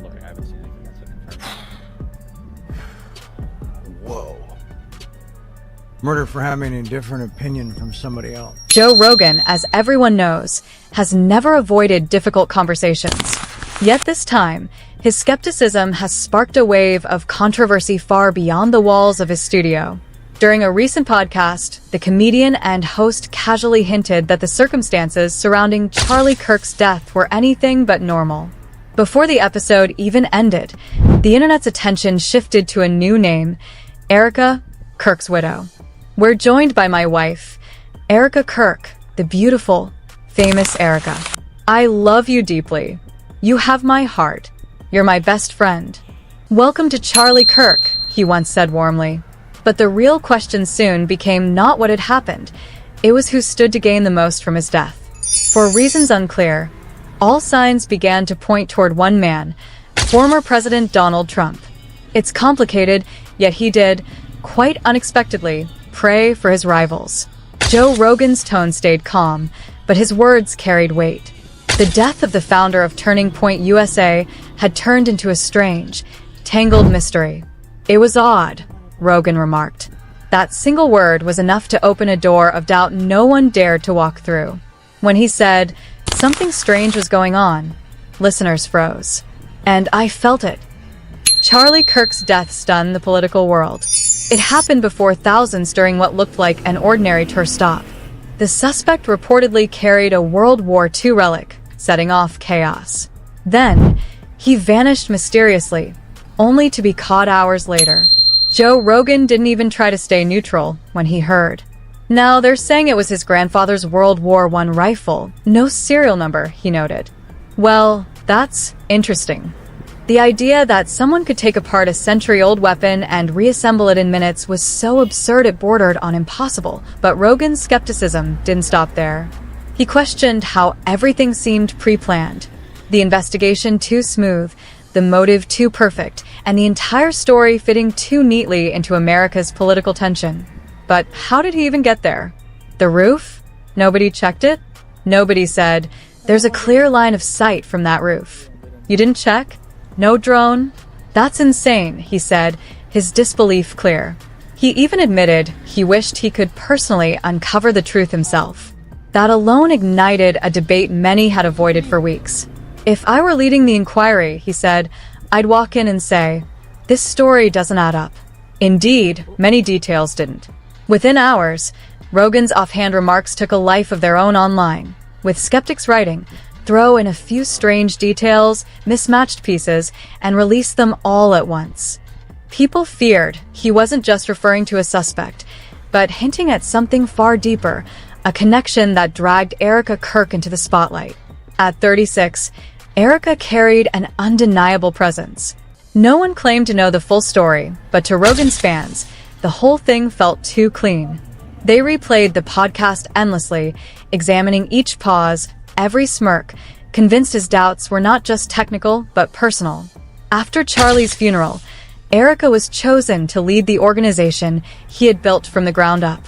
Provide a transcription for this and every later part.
Look, I haven't seen anything that's been confirmed. Whoa. Murder for having a different opinion from somebody else. Joe Rogan, as everyone knows, has never avoided difficult conversations. Yet this time, his skepticism has sparked a wave of controversy far beyond the walls of his studio. During a recent podcast, the comedian and host casually hinted that the circumstances surrounding Charlie Kirk's death were anything but normal. Before the episode even ended, the internet's attention shifted to a new name, Erica, Kirk's widow. We're joined by my wife, Erica Kirk, the beautiful, famous Erica. I love you deeply. You have my heart. You're my best friend. Welcome to Charlie Kirk, he once said warmly. But the real question soon became not what had happened. It was who stood to gain the most from his death. For reasons unclear, all signs began to point toward one man, former President Donald Trump. It's complicated, yet he did, quite unexpectedly, pray for his rivals. Joe Rogan's tone stayed calm, but his words carried weight. The death of the founder of Turning Point USA had turned into a strange, tangled mystery. It was odd, Rogan remarked. That single word was enough to open a door of doubt no one dared to walk through. When he said, something strange was going on, listeners froze. And I felt it. Charlie Kirk's death stunned the political world. It happened before thousands during what looked like an ordinary tour stop. The suspect reportedly carried a World War II relic, setting off chaos. Then, he vanished mysteriously, only to be caught hours later. Joe Rogan didn't even try to stay neutral when he heard. Now, they're saying it was his grandfather's World War I rifle. No serial number, he noted. Well, that's interesting. The idea that someone could take apart a century-old weapon and reassemble it in minutes was so absurd it bordered on impossible, but Rogan's skepticism didn't stop there. He questioned how everything seemed pre-planned, the investigation too smooth, the motive too perfect, and the entire story fitting too neatly into America's political tension. But how did he even get there? The roof? Nobody checked it? Nobody said, there's a clear line of sight from that roof. You didn't check? No drone? That's insane, he said, his disbelief clear. He even admitted he wished he could personally uncover the truth himself. That alone ignited a debate many had avoided for weeks. If I were leading the inquiry, he said, I'd walk in and say, this story doesn't add up. Indeed, many details didn't. Within hours, Rogan's offhand remarks took a life of their own online, with skeptics writing, throw in a few strange details, mismatched pieces, and release them all at once. People feared he wasn't just referring to a suspect, but hinting at something far deeper, a connection that dragged Erica Kirk into the spotlight. At 36, Erica carried an undeniable presence. No one claimed to know the full story, but to Rogan's fans, the whole thing felt too clean. They replayed the podcast endlessly, examining each pause, every smirk, convinced his doubts were not just technical, but personal. After Charlie's funeral, Erica was chosen to lead the organization he had built from the ground up.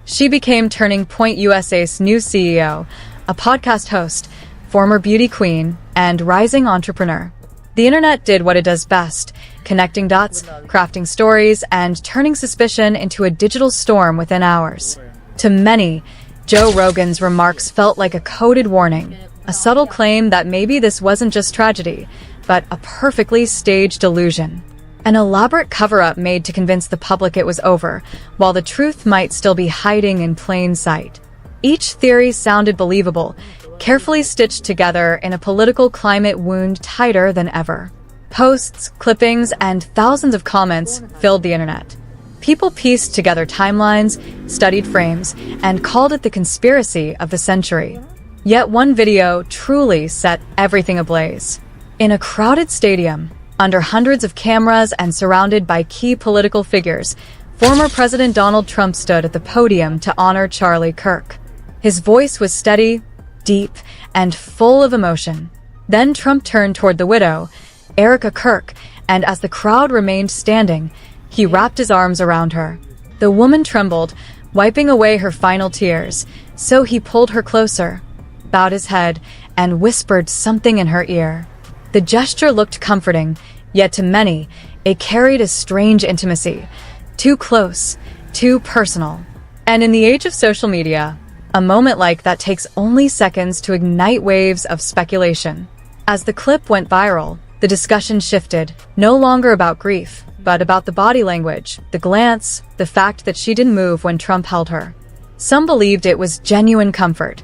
She became Turning Point USA's new CEO, a podcast host, former beauty queen, and rising entrepreneur. The internet did what it does best, connecting dots, crafting stories, and turning suspicion into a digital storm within hours. To many, Joe Rogan's remarks felt like a coded warning, a subtle claim that maybe this wasn't just tragedy, but a perfectly staged illusion. An elaborate cover-up made to convince the public it was over, while the truth might still be hiding in plain sight. Each theory sounded believable, carefully stitched together in a political climate wound tighter than ever. Posts, clippings, and thousands of comments filled the internet. People pieced together timelines, studied frames, and called it the conspiracy of the century. Yet one video truly set everything ablaze. In a crowded stadium, under hundreds of cameras and surrounded by key political figures, former President Donald Trump stood at the podium to honor Charlie Kirk. His voice was steady, deep, and full of emotion. Then Trump turned toward the widow, Erica Kirk, and as the crowd remained standing, he wrapped his arms around her. The woman trembled, wiping away her final tears, so he pulled her closer, bowed his head, and whispered something in her ear. The gesture looked comforting, yet to many, it carried a strange intimacy. Too close, too personal. And in the age of social media, a moment like that takes only seconds to ignite waves of speculation. As the clip went viral, the discussion shifted, no longer about grief, but about the body language, the glance, the fact that she didn't move when Trump held her. Some believed it was genuine comfort.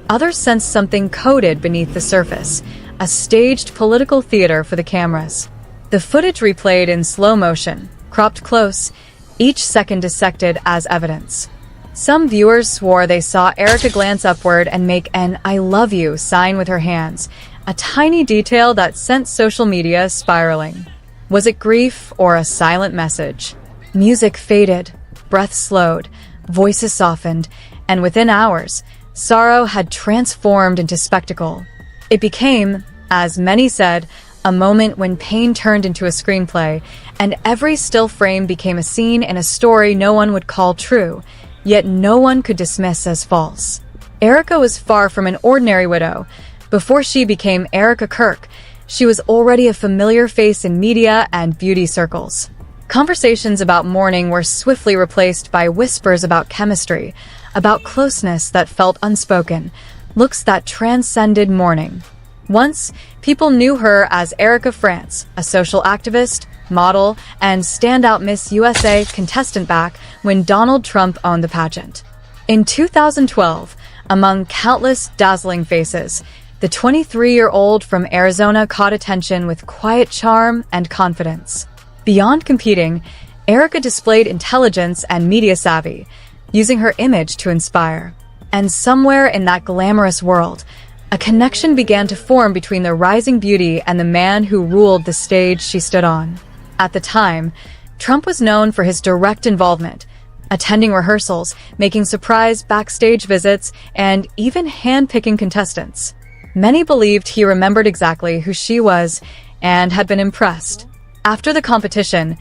Others sensed something coded beneath the surface, a staged political theater for the cameras. The footage replayed in slow motion, cropped close, each second dissected as evidence. Some viewers swore they saw Erika glance upward and make an "I love you" sign with her hands, a tiny detail that sent social media spiraling. Was it grief or a silent message? Music faded, breath slowed, voices softened, and within hours, sorrow had transformed into spectacle. It became, as many said, a moment when pain turned into a screenplay, and every still frame became a scene in a story no one would call true, yet no one could dismiss as false. Erika was far from an ordinary widow. Before she became Charlie Kirk, she was already a familiar face in media and beauty circles. Conversations about mourning were swiftly replaced by whispers about chemistry, about closeness that felt unspoken, looks that transcended mourning. Once, people knew her as Erika France, a social activist, model, and standout Miss USA contestant back when Donald Trump owned the pageant. In 2012, among countless dazzling faces, the 23-year-old from Arizona caught attention with quiet charm and confidence. Beyond competing, Erika displayed intelligence and media savvy, using her image to inspire. And somewhere in that glamorous world, a connection began to form between the rising beauty and the man who ruled the stage she stood on. At the time, Trump was known for his direct involvement, attending rehearsals, making surprise backstage visits, and even hand-picking contestants. Many believed he remembered exactly who she was and had been impressed. After the competition,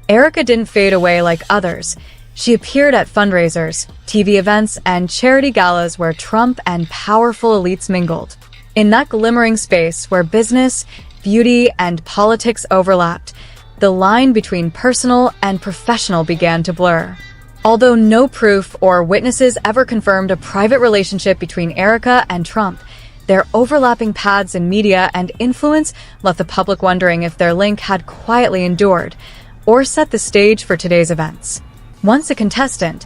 Erika didn't fade away like others. She appeared at fundraisers, TV events, and charity galas where Trump and powerful elites mingled. In that glimmering space where business, beauty, and politics overlapped, the line between personal and professional began to blur. Although no proof or witnesses ever confirmed a private relationship between Erika and Trump, their overlapping paths in media and influence left the public wondering if their link had quietly endured or set the stage for today's events. Once a contestant,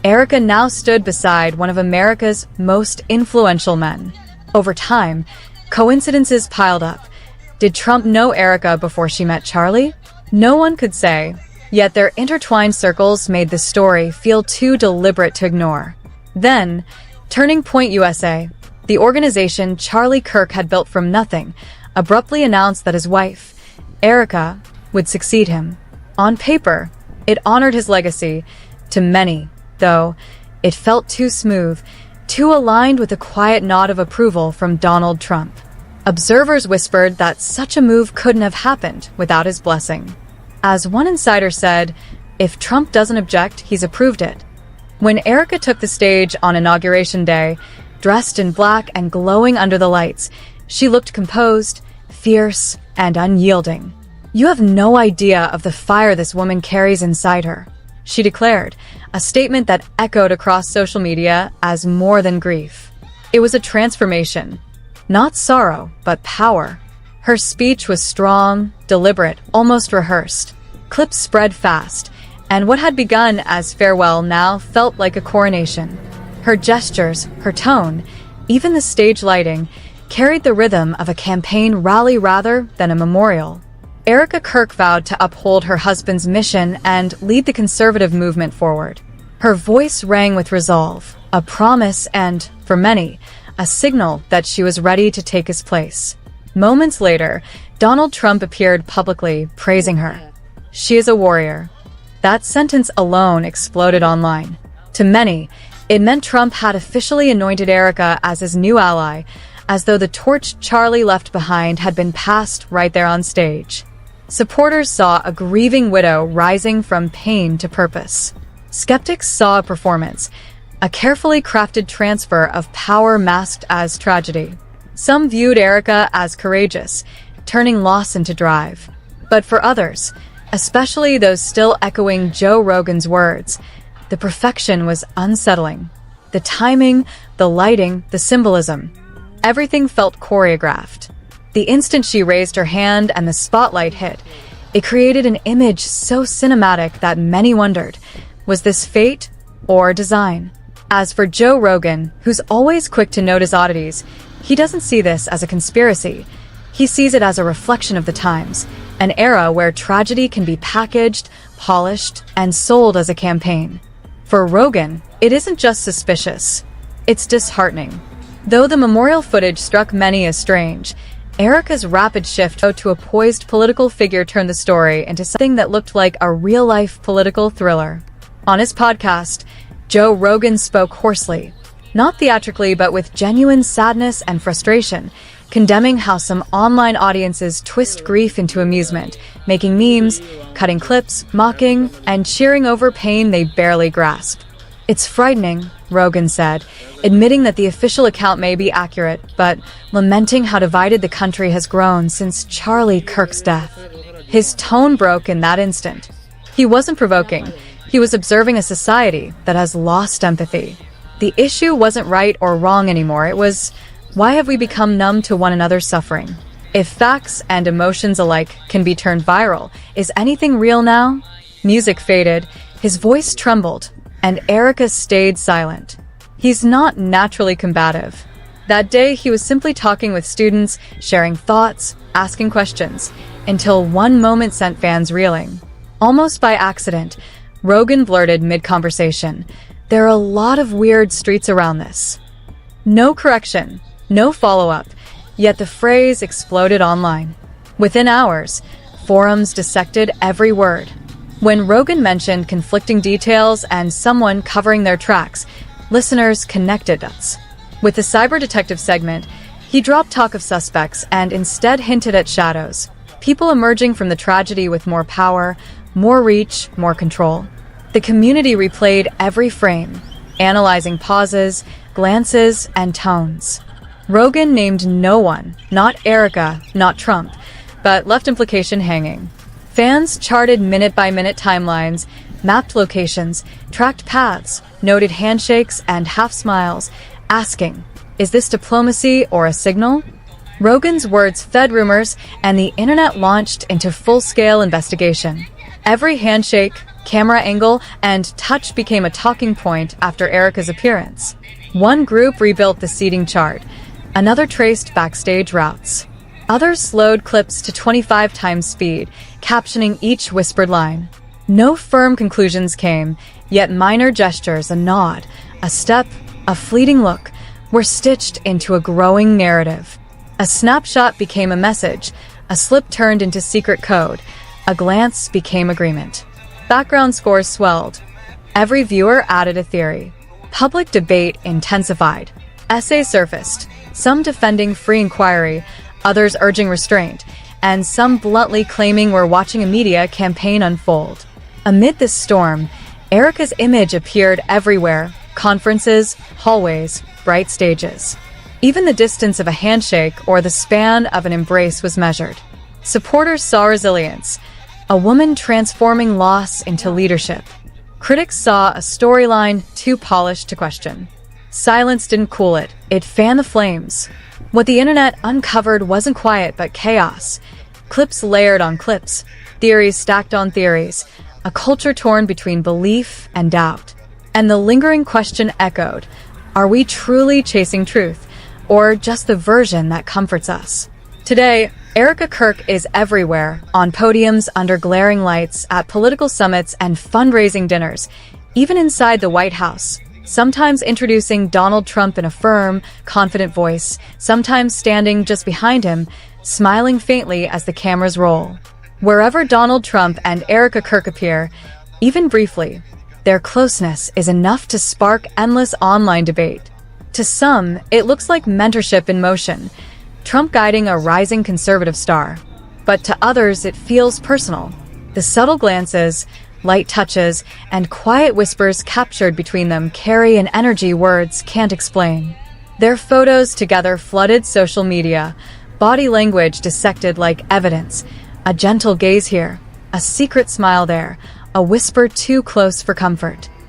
Erika now stood beside one of America's most influential men. Over time, coincidences piled up. Did Trump know Erika before she met Charlie? No one could say, yet their intertwined circles made the story feel too deliberate to ignore. Then, Turning Point USA, the organization Charlie Kirk had built from nothing, abruptly announced that his wife, Erika, would succeed him. On paper, it honored his legacy. To many, though, it felt too smooth, too aligned with a quiet nod of approval from Donald Trump. Observers whispered that such a move couldn't have happened without his blessing. As one insider said, if Trump doesn't object, he's approved it. When Erika took the stage on Inauguration Day, dressed in black and glowing under the lights, she looked composed, fierce, and unyielding. "You have no idea of the fire this woman carries inside her," she declared, a statement that echoed across social media as more than grief. It was a transformation. Not sorrow, but power. Her speech was strong, deliberate, almost rehearsed. Clips spread fast, and what had begun as farewell now felt like a coronation. Her gestures, her tone, even the stage lighting, carried the rhythm of a campaign rally rather than a memorial. Erika Kirk vowed to uphold her husband's mission and lead the conservative movement forward. Her voice rang with resolve, a promise and, for many, a signal that she was ready to take his place. Moments later, Donald Trump appeared publicly, praising her. "She is a warrior." That sentence alone exploded online. To many, it meant Trump had officially anointed Erika as his new ally, as though the torch Charlie left behind had been passed right there on stage. Supporters saw a grieving widow rising from pain to purpose. Skeptics saw a performance, a carefully crafted transfer of power masked as tragedy. Some viewed Erika as courageous, turning loss into drive. But for others, especially those still echoing Joe Rogan's words, the perfection was unsettling. The timing, the lighting, the symbolism. Everything felt choreographed. The instant she raised her hand and the spotlight hit, it created an image so cinematic that many wondered, was this fate or design? As for Joe Rogan, who's always quick to notice oddities, he doesn't see this as a conspiracy. He sees it as a reflection of the times, an era where tragedy can be packaged, polished, and sold as a campaign. For Rogan, it isn't just suspicious, it's disheartening. Though the memorial footage struck many as strange, Erica's rapid shift to a poised political figure turned the story into something that looked like a real-life political thriller. On his podcast, Joe Rogan spoke hoarsely, not theatrically but with genuine sadness and frustration, condemning how some online audiences twist grief into amusement, making memes, cutting clips, mocking, and cheering over pain they barely grasp. It's frightening, Rogan said, admitting that the official account may be accurate, but lamenting how divided the country has grown since Charlie Kirk's death. His tone broke in that instant. He wasn't provoking. He was observing a society that has lost empathy. The issue wasn't right or wrong anymore. It was, why have we become numb to one another's suffering? If facts and emotions alike can be turned viral, is anything real now? Music faded, his voice trembled, and Erica stayed silent. He's not naturally combative. That day, he was simply talking with students, sharing thoughts, asking questions, until one moment sent fans reeling. Almost by accident, Rogan blurted mid-conversation, "There are a lot of weird streets around this." No correction, no follow-up, yet the phrase exploded online. Within hours, forums dissected every word. When Rogan mentioned conflicting details and someone covering their tracks, listeners connected dots. With the cyber detective segment, he dropped talk of suspects and instead hinted at shadows, people emerging from the tragedy with more power, more reach, more control. The community replayed every frame, analyzing pauses, glances, and tones. Rogan named no one, not Erica, not Trump, but left implication hanging. Fans charted minute-by-minute timelines, mapped locations, tracked paths, noted handshakes and half-smiles, asking, is this diplomacy or a signal? Rogan's words fed rumors, and the internet launched into full-scale investigation. Every handshake, camera angle, and touch became a talking point after Erica's appearance. One group rebuilt the seating chart, another traced backstage routes. Others slowed clips to 25 times speed, captioning each whispered line. No firm conclusions came, yet minor gestures, a nod, a step, a fleeting look, were stitched into a growing narrative. A snapshot became a message, a slip turned into secret code, a glance became agreement. Background scores swelled. Every viewer added a theory. Public debate intensified. Essays surfaced, some defending free inquiry, others urging restraint, and some bluntly claiming we're watching a media campaign unfold. Amid this storm, Erica's image appeared everywhere, conferences, hallways, bright stages. Even the distance of a handshake or the span of an embrace was measured. Supporters saw resilience, a woman transforming loss into leadership. Critics saw a storyline too polished to question. Silence didn't cool it, it fanned the flames. What the internet uncovered wasn't quiet but chaos. Clips layered on clips, theories stacked on theories, a culture torn between belief and doubt. And the lingering question echoed, are we truly chasing truth, or just the version that comforts us? Today, Erica Kirk is everywhere, on podiums under glaring lights, at political summits and fundraising dinners, even inside the White House. Sometimes introducing Donald Trump in a firm, confident voice, sometimes standing just behind him, smiling faintly as the cameras roll. Wherever Donald Trump and Erica Kirk appear, even briefly, their closeness is enough to spark endless online debate. To some, it looks like mentorship in motion, Trump guiding a rising conservative star. But to others, it feels personal. The subtle glances, light touches, and quiet whispers captured between them carry an energy words can't explain. Their photos together flooded social media, body language dissected like evidence. A gentle gaze here, a secret smile there, a whisper too close for comfort.